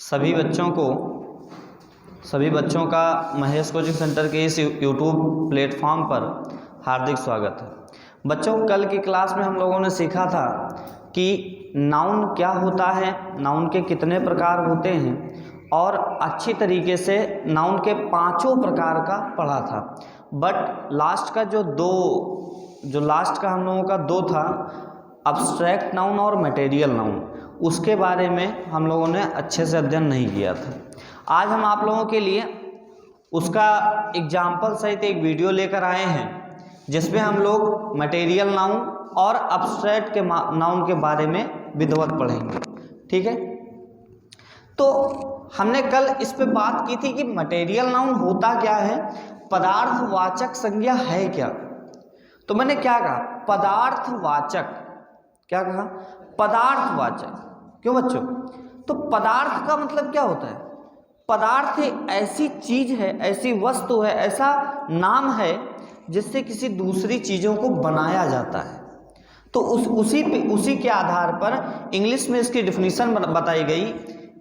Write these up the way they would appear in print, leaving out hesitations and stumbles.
सभी बच्चों का महेश कोचिंग सेंटर के इस यूट्यूब प्लेटफॉर्म पर हार्दिक स्वागत है। बच्चों, कल की क्लास में हम लोगों ने सीखा था कि नाउन क्या होता है, नाउन के कितने प्रकार होते हैं और अच्छी तरीके से नाउन के पांचों प्रकार का पढ़ा था। बट लास्ट का हम लोगों का दो था, अब्स्ट्रैक्ट नाउन और मटेरियल नाउन, उसके बारे में हम लोगों ने अच्छे से अध्ययन नहीं किया था। आज हम आप लोगों के लिए उसका एग्जाम्पल सहित एक वीडियो लेकर आए हैं जिसमें हम लोग मटेरियल नाउन और अब्स्ट्रैक्ट के नाउन के बारे में विधिवत पढ़ेंगे। ठीक है, तो हमने कल इस पे बात की थी कि मटेरियल नाउन होता क्या है, पदार्थवाचक संज्ञा है क्या। तो मैंने क्या कहा, पदार्थवाचक। क्या कहा, पदार्थवाचक। क्यों बच्चों? तो पदार्थ का मतलब क्या होता है? पदार्थ एक ऐसी चीज है, ऐसी वस्तु है, ऐसा नाम है जिससे किसी दूसरी चीजों को बनाया जाता है। तो उसी के आधार पर इंग्लिश में इसकी डिफिनीशन बताई गई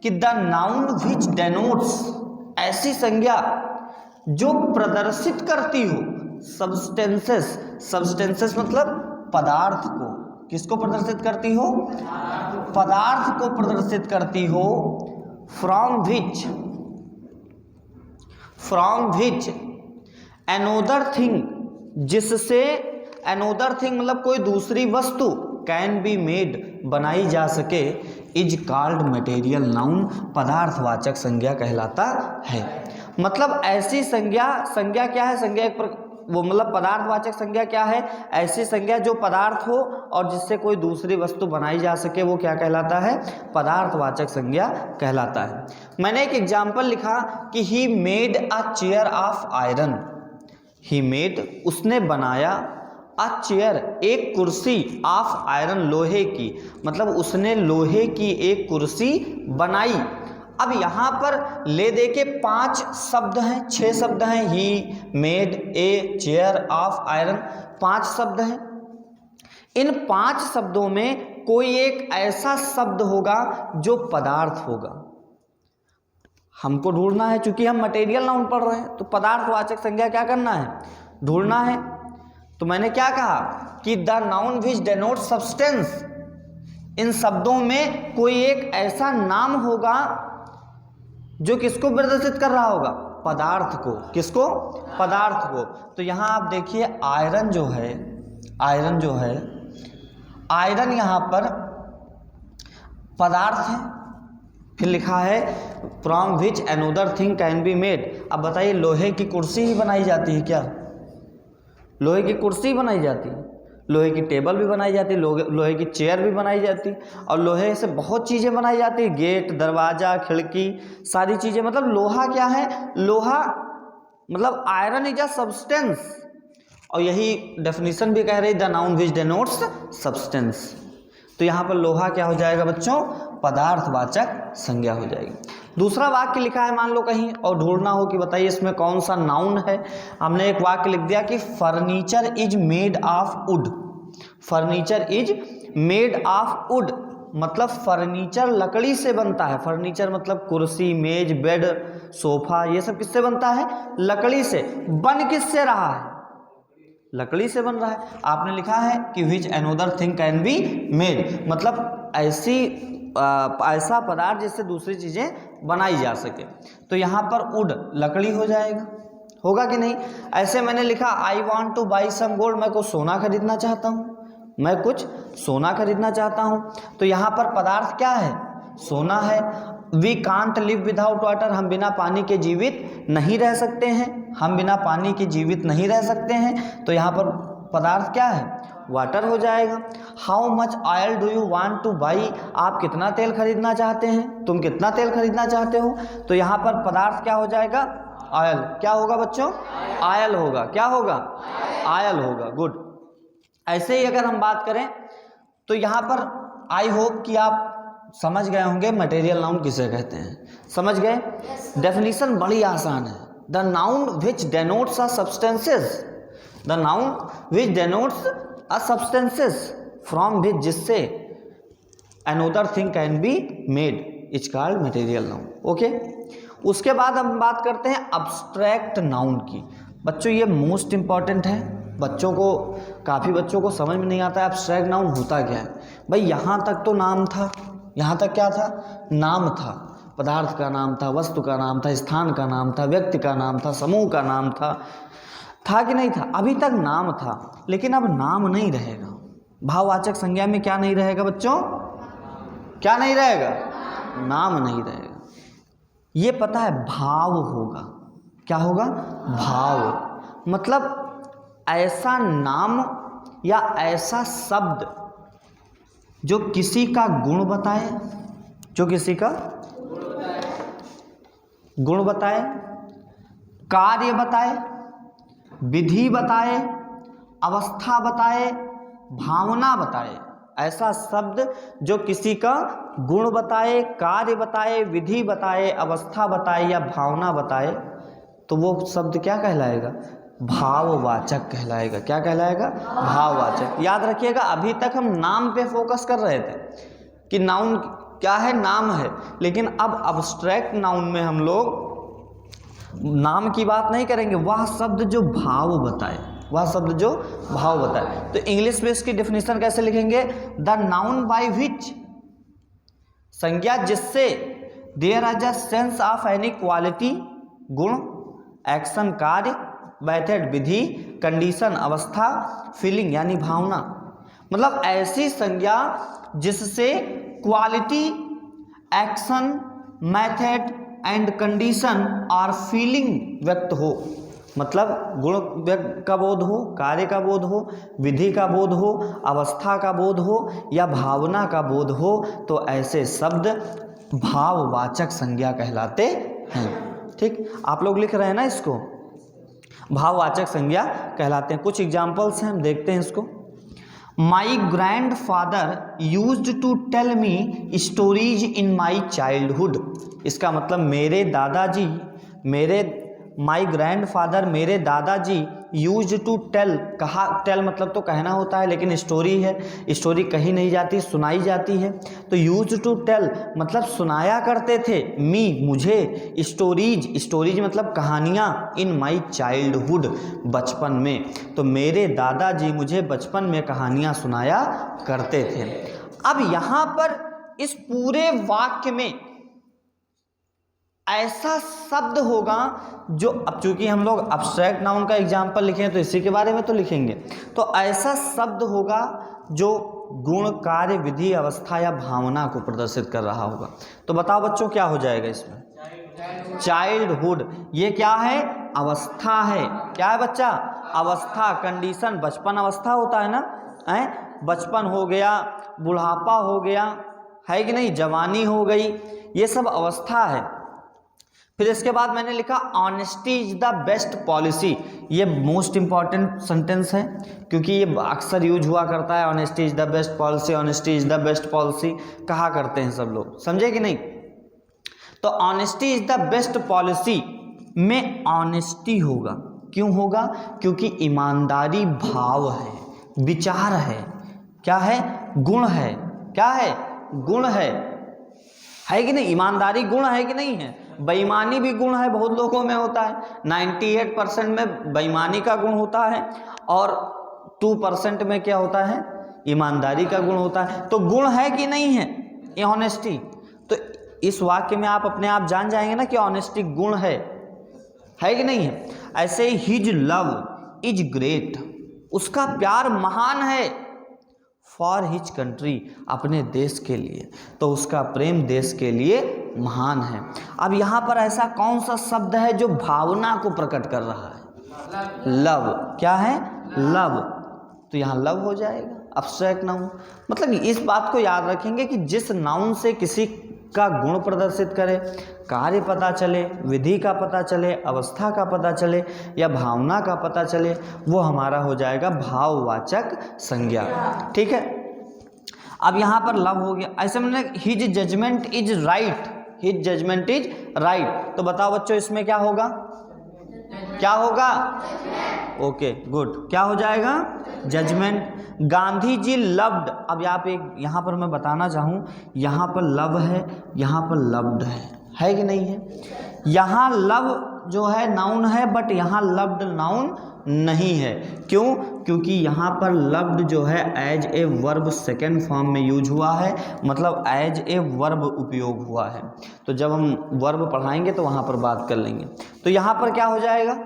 कि द नाउन विच डेनोट्स, ऐसी संज्ञा जो प्रदर्शित करती हो सब्सटेंसेस मतलब पदार्थ को। किसको प्रदर्शित करती हो? पदार्थ को प्रदर्शित करती हो। फ्रॉम विच अनोदर थिंग, जिससे अनोदर थिंग मतलब कोई दूसरी वस्तु कैन बी मेड, बनाई जा सके, इज कॉल्ड मटेरियल नाउन, पदार्थवाचक संज्ञा कहलाता है। मतलब ऐसी संज्ञा क्या है? संज्ञा वो मतलब पदार्थवाचक संज्ञा क्या है? ऐसी संज्ञा जो पदार्थ हो और जिससे कोई दूसरी वस्तु बनाई जा सके, वो क्या कहलाता है? पदार्थवाचक संज्ञा कहलाता है। मैंने एक एग्जाम्पल लिखा कि he made a chair of iron. He made, उसने बनाया, अ चेयर, एक कुर्सी, ऑफ आयरन, लोहे की, मतलब उसने लोहे की एक कुर्सी बनाई। अब यहाँ पर ले दे के 5 शब्द हैं, 6 शब्द हैं, he made a chair of iron, 5 शब्द हैं। इन 5 शब्दों में कोई एक ऐसा शब्द होगा जो पदार्थ होगा। हमको ढूंढना है, चूंकि हम मटेरियल नाउन पढ़ रहे हैं, तो पदार्थवाचक संज्ञा क्या करना है? ढूंढना है। तो मैंने क्या कहा कि the noun which denote substance, इन शब्दों में कोई एक ऐसा नाम होगा जो किसको प्रदर्शित कर रहा होगा? पदार्थ को। किसको? पदार्थ को। तो यहां आप देखिए, आयरन जो है, आयरन यहां पर पदार्थ है। फिर लिखा है from which another thing can be made. अब बताइए, लोहे की कुर्सी ही बनाई जाती है क्या? लोहे की कुर्सी बनाई जाती है, लोहे की टेबल भी बनाई जाती है, लोहे की चेयर भी बनाई जाती है, और लोहे से बहुत चीज़ें बनाई जाती है, गेट, दरवाज़ा, खिड़की, सारी चीज़ें। मतलब लोहा क्या है? लोहा मतलब आयरन इज अ सब्सटेंस, और यही डेफिनेशन भी कह रही, the noun which denotes substance. तो यहाँ पर लोहा क्या हो जाएगा बच्चों? पदार्थवाचक संज्ञा हो जाएगी। दूसरा वाक्य लिखा है, मान लो कहीं, और ढूंढना हो कि बताइए इसमें कौन सा नाउन है। हमने एक वाक्य लिख दिया कि furniture is made of would. Furniture is made of would मतलब फर्नीचर लकड़ी से बनता है। फर्नीचर मतलब कुर्सी, मेज, बेड, सोफा, ये सब किससे बनता है? लकड़ी से। बन किससे रहा है? लकड़ी से बन रहा है। आपने लिखा है कि which another thing can be made, मतलब ऐसा पदार्थ जिससे दूसरी चीजें बनाई जा सके। तो यहाँ पर वुड लकड़ी हो जाएगा, होगा कि नहीं? ऐसे मैंने लिखा I want to buy some gold, मैं कुछ सोना खरीदना चाहता हूँ, तो यहाँ पर पदार्थ क्या है? सोना है। We can't live without water, हम बिना पानी के जीवित नहीं रह सकते हैं, तो यहाँ पर पदार्थ क्या है? वाटर हो जाएगा। How much oil do you want two by, आप कितना तेल खरीदना चाहते हैं? तुम कितना तेल खरीदना चाहते हो? तो यहाँ पर पदार्थ क्या हो जाएगा? ऑयल। क्या होगा बच्चों? ऑयल होगा। क्या होगा? ऑयल होगा। गुड। ऐसे ही अगर हम बात करें तो यहाँ पर आई होप कि आप समझ गए होंगे मटेरियल नाउन किसे कहते हैं। समझ गए? डेफिनेशन बड़ी आसान है। The noun which denotes a substances, the noun which denotes a substances from which, जिससे another thing can be made, is called material noun. Okay, उसके बाद हम बात करते हैं अब्स्ट्रैक्ट नाउन की। बच्चों ये मोस्ट इंपॉर्टेंट है, बच्चों को काफ़ी बच्चों को समझ में नहीं आता है अब्स्ट्रैक्ट नाउन होता क्या है। भाई यहाँ तक तो नाम था, यहाँ तक क्या था, नाम था, पदार्थ का नाम था, वस्तु का नाम था, स्थान का नाम था, व्यक्ति का नाम था, समूह का नाम था कि नहीं था? अभी तक नाम था, लेकिन अब नाम नहीं रहेगा। भाववाचक संज्ञा में क्या नहीं रहेगा बच्चों? क्या नहीं रहेगा? नाम नहीं रहेगा। ये पता है, भाव होगा। क्या होगा? भाव। मतलब ऐसा नाम या ऐसा शब्द जो किसी का गुण बताए, जो किसी का गुण बताए, कार्य बताए, विधि बताए, अवस्था बताए, भावना बताए। ऐसा शब्द जो किसी का गुण बताए, कार्य बताए, विधि बताए, अवस्था बताए या भावना बताए, तो वो शब्द क्या कहलाएगा? भाववाचक कहलाएगा। क्या कहलाएगा? भाववाचक। याद रखिएगा, अभी तक हम नाम पे फोकस कर रहे थे कि नाउन क्या है, नाम है, लेकिन अब अब्स्ट्रैक्ट नाउन में हम लोग नाम की बात नहीं करेंगे, वह शब्द जो भाव बताए, वह शब्द जो भाव बताए। तो इंग्लिश में इसकी डेफिनेशन कैसे लिखेंगे? द नाउन बाय विच, संज्ञा जिससे there is a sense of any quality, गुण, एक्शन, कार्य, मेथड, विधि, कंडीशन, अवस्था, फीलिंग यानी भावना। मतलब ऐसी संज्ञा जिससे quality, action, method and condition और फीलिंग व्यक्त हो। मतलब गुण का बोध हो, कार्य का बोध हो, विधि का बोध हो, अवस्था का बोध हो या भावना का बोध हो, तो ऐसे शब्द भाववाचक संज्ञा कहलाते हैं। ठीक, आप लोग लिख रहे हैं ना इसको, भाववाचक संज्ञा कहलाते हैं। कुछ एग्जाम्पल्स हैं, हम देखते हैं इसको। My grandfather used to tell me stories in my childhood. इसका मतलब मेरे दादाजी, माई ग्रैंड फादर मेरे दादाजी यूज टू टेल, कहा, टेल मतलब तो कहना होता है, लेकिन स्टोरी है, स्टोरी कही नहीं जाती, सुनाई जाती है। तो यूज टू टेल मतलब सुनाया करते थे, मी मुझे, स्टोरीज मतलब कहानियाँ, इन माई चाइल्डहुड बचपन में। तो मेरे दादाजी मुझे बचपन में कहानियाँ सुनाया करते थे। अब यहाँ पर इस पूरे वाक्य में ऐसा शब्द होगा जो, अब चूंकि हम लोग अब्स्ट्रैक्ट नाउन का एग्जाम्पल लिखे हैं तो इसी के बारे में तो लिखेंगे, तो ऐसा शब्द होगा जो गुण, कार्य, विधि, अवस्था या भावना को प्रदर्शित कर रहा होगा। तो बताओ बच्चों क्या हो जाएगा इसमें? चाइल्डहुड। ये क्या है? अवस्था है। क्या है बच्चा? अवस्था, कंडीशन। बचपन अवस्था होता है ना, बचपन हो गया, बुढ़ापा हो गया, है कि नहीं, जवानी हो गई, ये सब अवस्था है। फिर इसके बाद मैंने लिखा honesty is the best policy. ये मोस्ट इंपॉर्टेंट सेंटेंस है क्योंकि ये अक्सर यूज हुआ करता है। Honesty is the best policy, honesty is the best policy कहा करते हैं सब लोग, समझे कि नहीं? तो honesty is the best policy में ऑनेस्टी होगा। क्यों होगा? क्योंकि ईमानदारी भाव है, विचार है। क्या है? गुण है। क्या है? गुण है कि नहीं? ईमानदारी गुण है कि नहीं है? बेईमानी भी गुण है, बहुत लोगों में होता है। 98% में बेईमानी का गुण होता है और 2% में क्या होता है? ईमानदारी का गुण होता है। तो गुण है कि नहीं है ये ऑनेस्टी? तो इस वाक्य में आप अपने आप जान जाएंगे ना कि ऑनेस्टी गुण है कि नहीं है। ऐसे ही हिज लव इज ग्रेट, उसका प्यार महान है, फॉर हिज कंट्री, अपने देश के लिए, तो उसका प्रेम देश के लिए महान है। अब यहाँ पर ऐसा कौन सा शब्द है जो भावना को प्रकट कर रहा है? लव। क्या है? लव। तो यहाँ लव हो जाएगा अब्स्ट्रैक्ट नाउन। मतलब इस बात को याद रखेंगे कि जिस नाउन से किसी का गुण प्रदर्शित करे, कार्य पता चले, विधि का पता चले, अवस्था का पता चले या भावना का पता चले, वो हमारा हो जाएगा भाववाचक संज्ञा। ठीक है, अब यहाँ पर लव हो गया। ऐसे मैंने his judgement is right, his judgement is right. तो बताओ बच्चों इसमें क्या होगा? क्या होगा? ओके गुड, क्या हो जाएगा? जजमेंट। गांधी जी लव्ड, अब यहाँ पर मैं बताना चाहूँ, यहाँ पर लव है, यहाँ पर लव्ड है कि नहीं है। यहाँ लव जो है नाउन है, बट यहाँ लव्ड नाउन नहीं है। क्यों? क्योंकि यहाँ पर लव्ड जो है as a verb second form में यूज हुआ है, मतलब एज ए वर्ब उपयोग हुआ है। तो जब हम वर्ब पढ़ाएंगे तो वहाँ पर बात कर लेंगे। तो यहाँ पर क्या हो जाएगा?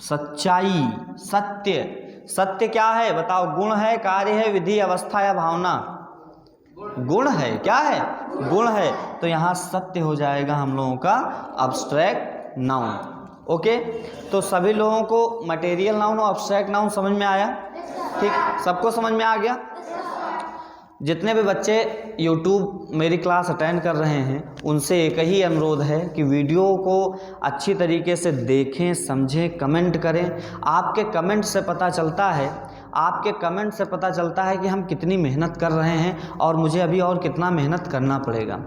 सच्चाई, सत्य। सत्य क्या है बताओ? गुण है, कार्य है, विधि, अवस्था या भावना? गुण है। क्या है? गुण है। तो यहाँ सत्य हो जाएगा हम लोगों का अब्स्ट्रैक्ट नाउन। ओके, तो सभी लोगों को मटेरियल नाउन और अब्स्ट्रैक्ट नाउन समझ में आया? ठीक, सबको समझ में आ गया? जितने भी बच्चे YouTube मेरी क्लास अटेंड कर रहे हैं उनसे एक ही अनुरोध है कि वीडियो को अच्छी तरीके से देखें, समझें, कमेंट करें। आपके कमेंट से पता चलता है कि हम कितनी मेहनत कर रहे हैं और मुझे अभी और कितना मेहनत करना पड़ेगा।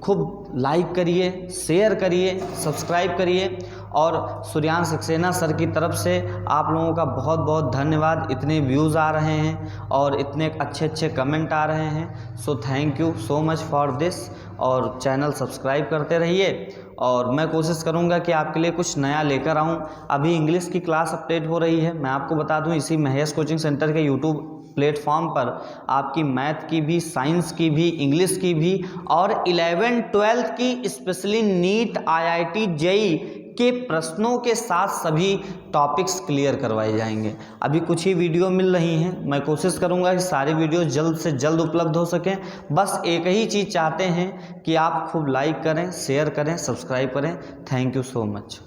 खूब लाइक करिए, शेयर करिए, सब्सक्राइब करिए। और सूर्यांश सक्सेना सर की तरफ से आप लोगों का बहुत बहुत धन्यवाद। इतने व्यूज़ आ रहे हैं और इतने अच्छे अच्छे कमेंट आ रहे हैं। So thank you so much for this. और चैनल सब्सक्राइब करते रहिए और मैं कोशिश करूंगा कि आपके लिए कुछ नया लेकर आऊं। अभी इंग्लिश की क्लास अपडेट हो रही है। मैं आपको बता दूं, इसी महेश कोचिंग सेंटर के यूट्यूब प्लेटफॉर्म पर आपकी मैथ की भी, साइंस की भी, इंग्लिश की भी और 11-12 की स्पेशली नीट, IIT, JEE के प्रश्नों के साथ सभी टॉपिक्स क्लियर करवाए जाएंगे। अभी कुछ ही वीडियो मिल रही हैं। मैं कोशिश करूंगा कि सारी वीडियो जल्द से जल्द उपलब्ध हो सकें। बस एक ही चीज़ चाहते हैं कि आप खूब लाइक करें, शेयर करें, सब्सक्राइब करें। Thank you so much.